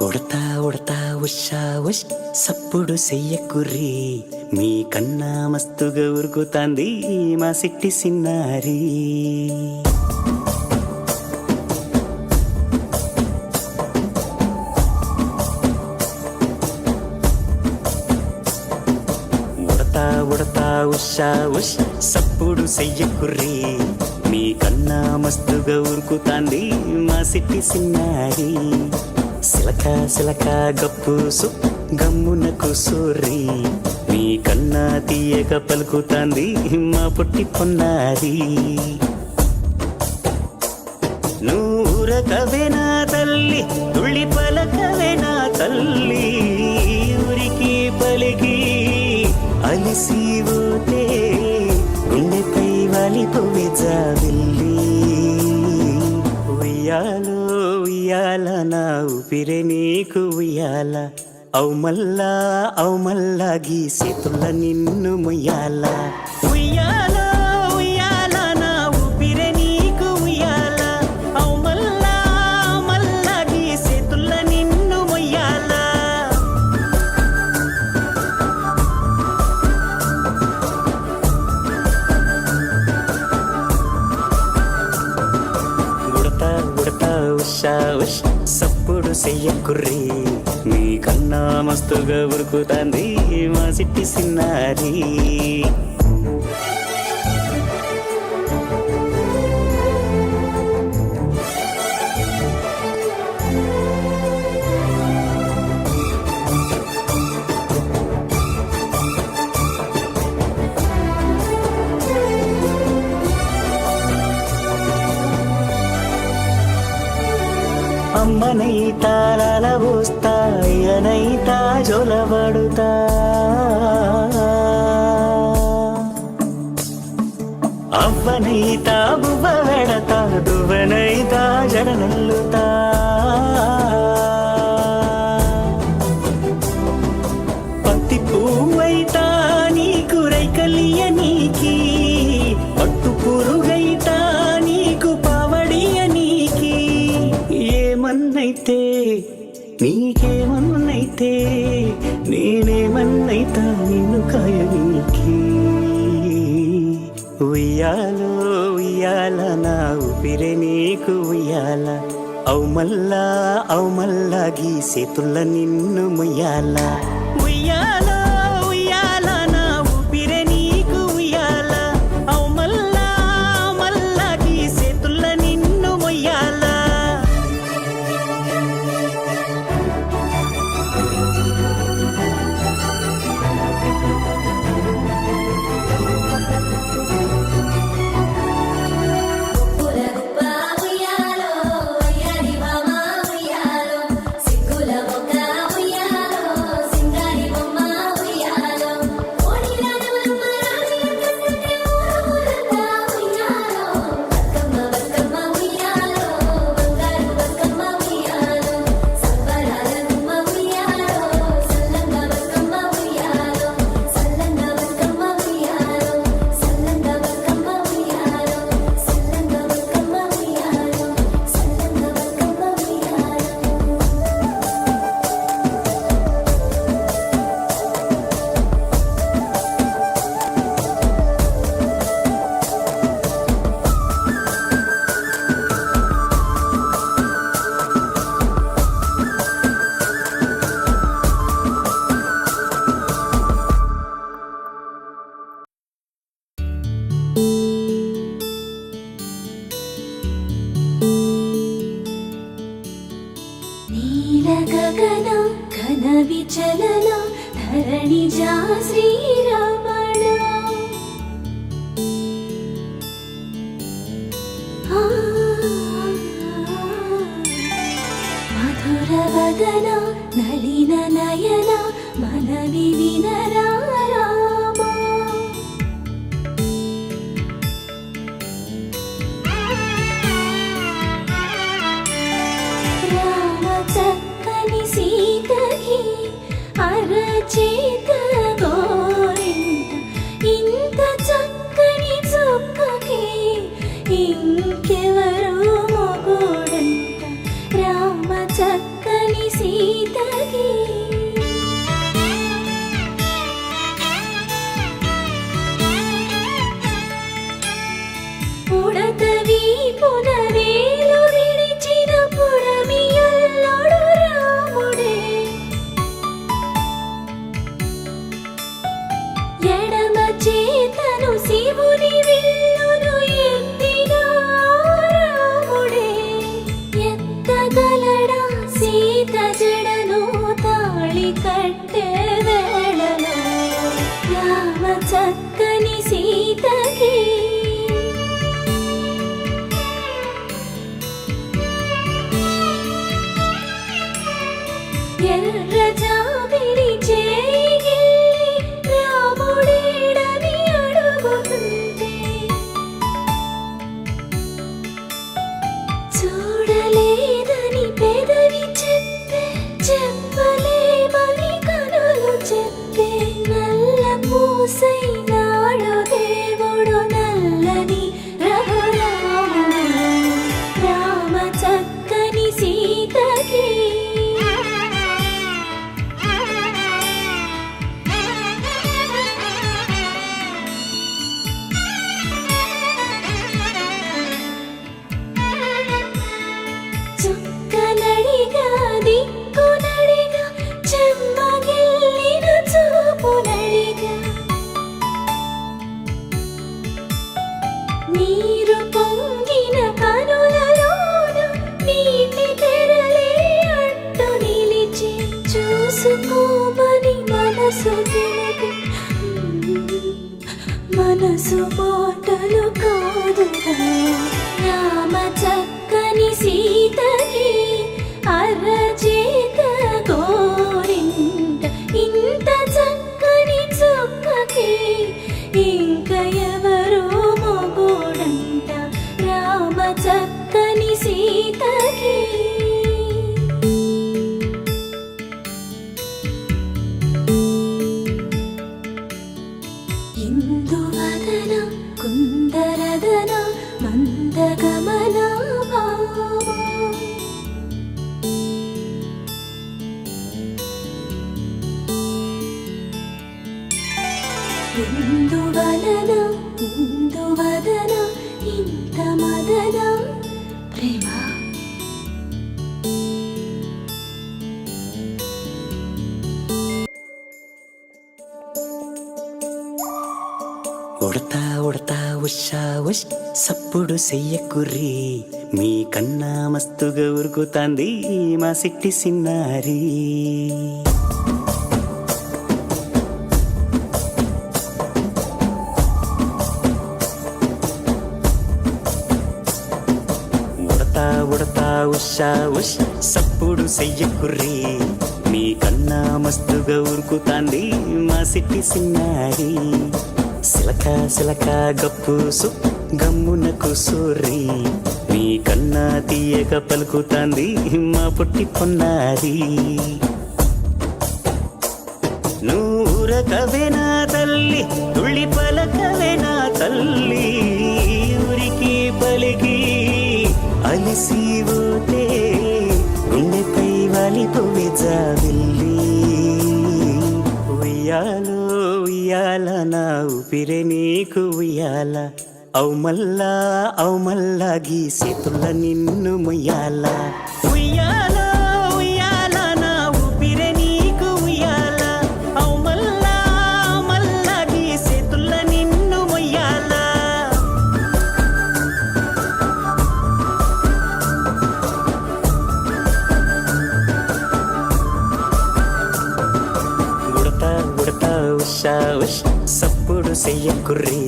ఉడతా ఉడతా ఉషా ఉష్ సప్పుడు చెయ్యకుర్రి మీ కన్నా మస్తుగా ఉరుకుతాంది మా సిట్టి సిన్నారి. ఉడతా ఉడతా ఉషా ఉష్ సప్పుడు చెయ్యకుర్రి మీ కన్నా మస్తుగా ఉరుకుతాంది మా సిట్టి సిన్నారి. సిలక సిలక గప్పుసు గమ్మున కూసూరి మీ కన్నా తీయక పలుకుతాంది మా పొట్టి పొన్నారి. నూరకవేనా తల్లి తుళ్ళి పలకవేనా తల్లి ఊరికి పలికి అలిసిపోతే గుండెపై వాలిపోవే జాబిల్లి. ఉయ్యాలో ఉయ్యాల నా ఊపిరే నీకు ఉయ్యాల అవు మల్లా గీసేతుల్ల నిన్ను ముయ్యాల. ఉయ్యాల ఉయ్యాల నా ఊపిరే నీకు ఉయ్యాల అవు మల్లా గీసేతుల్ల నిన్ను ముయ్యాల. ఉడతా ఉడతా ఉషా ఉష్ సప్పుడు చెయ్యకుర్రి మీ కన్నా మస్తుగా ఉరుకుతాంది మా సిట్టి సిన్నారి. అమ్మనైతా లాలబోస్తా అయ్యనైతా జొలబడుతా అవ్వనైతా బువ్వ వెడతా దువ్వనైతా జడనల్లుతా. పత్తి పువ్వైతా నీకు రైకలియ నీకి పట్టు పురుగైతా నీకు పావడియ నీకి. ఏమన్నైతే నీకేమన్నైతే నేనేమన్నైతా నిన్ను కాయనీకి. ఉయ్యాలో ఉయ్యాల నా ఊపిరే నీకు ఉయ్యాల అవు మల్లా గీసేతుల్ల నిన్ను ముయ్యాల. ఉయ్యాలో ఉయ్యాల నా ఊపిరే నీకు ఉయ్యాల అవు మల్లా గీసేతుల్ల నిన్ను ముయ్యాల. గగన ఘన విచలన ధరణిజా శ్రీరమణ. మధుర వదన నలిన నయన మనవి వినరా రామా. సీతకి అరచేత గోరింట ఇంత చక్కని చుక్కకి ఇంకెవరు మొగుడంట. రామ చక్కని సీత చల్లని రఘురాముడు రామ చక్కని సీతకి చుక్కనడిగా దిక్కునడిగా చెమ్మగిల్లిన చూపునడిగా నీరు పొంగిన కనులలోన నీటి తెరలే అడ్డు నిలిచి చూసుకోమని మనసు తెలిపి మనసు మాటలు కాదుగా రామ చక్కని సీతకి అరచేత గోరింట ఇంత చక్కని చుక్కకి ఇంక ఎవరో మొగోడంట రామ చక్కని సీతకి ఇందువదన కుందరదన మందగమన భామా ఇందువలన ఇందువదన ఇంత మదన ప్రేమ ఉడతా ఉడతా ఉషా ఉష్ సప్పుడు చెయ్యకుర్రి మీ కన్నా మస్తుగా ఉరుకుతాంది మా సిట్టి సిన్నారి ఉడతా ఉడతా ఉషా ఉష్ సప్పుడు చెయ్యకుర్రి మీ కన్నా మస్తుగా ఉరుకుతాంది మా సిట్టి సిన్నారి సిలక సిలక గప్పుసు గమ్మున కూసూరి మీ కన్నా తీయక పలుకుతాంది మా పుట్టి పొన్నారి నూరకవేనా తల్లి తుళ్ళి పలకవేనా తల్లి ఊరికి పలికి అలిసి పోతే గుండెపై వాలిపోవే జావిల్లి ఉయ్యాలో ఉయ్యాల నా ఊపిరే నీకు ఉయ్యాల అవు మల్లా గీసేతుల నిన్ను ముయ్యాల ఉయ్యాల ఉయ్యాల నా ఊపిరే నీకు ఉయ్యాల అవు మల్లా గీసేతుల నిన్ను ముయ్యాల ఉడతా ఉడతా ఉషా ఉష్ సప్పుడు చెయ్యకుర్రి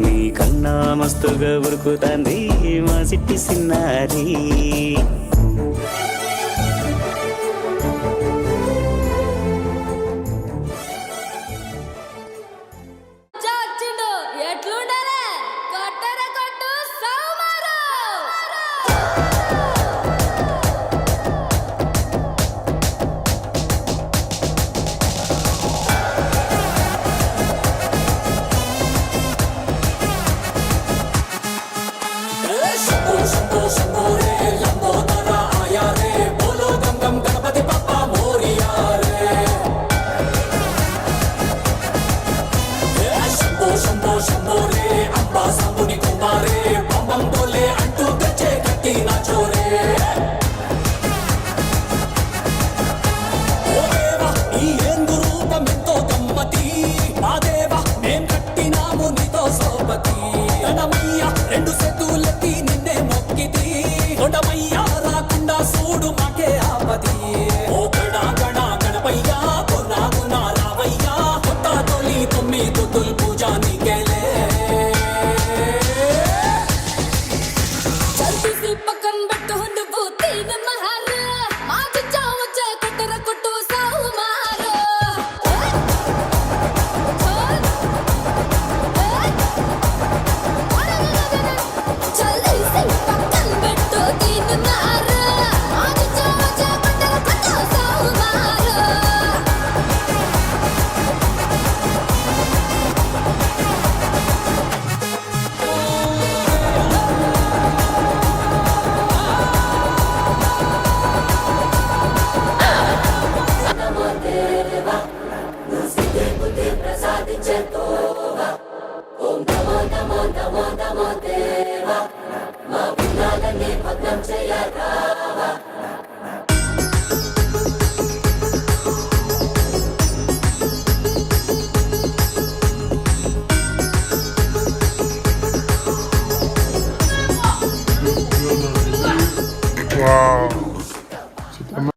మీ కన్నా మస్తుగా ఉరుకుతాంది మా సిట్టి సిన్నారి చాచిండు ఎట్లుండాలే కొట్టర కొట్టు సౌమారు రెండు సెతులెత్తి నిన్నే మొక్కితి కొండమయ్యా రాకుండా చూడు మాకే ఆపతి ఓ గణ గణ గణపయ్యా కొన్నా గునా రావయ్యా కొత్త తొలి తొమ్మిది తుల్ పూజ నీకేలే చల్తీసి పక్కన పెట్టు నువ్వు తీన మహార మాకు చావచ్చే కొట్టర కొట్టు సౌమారు చల్తీసి పక్కన పెట్టు తీన మహార చెక్క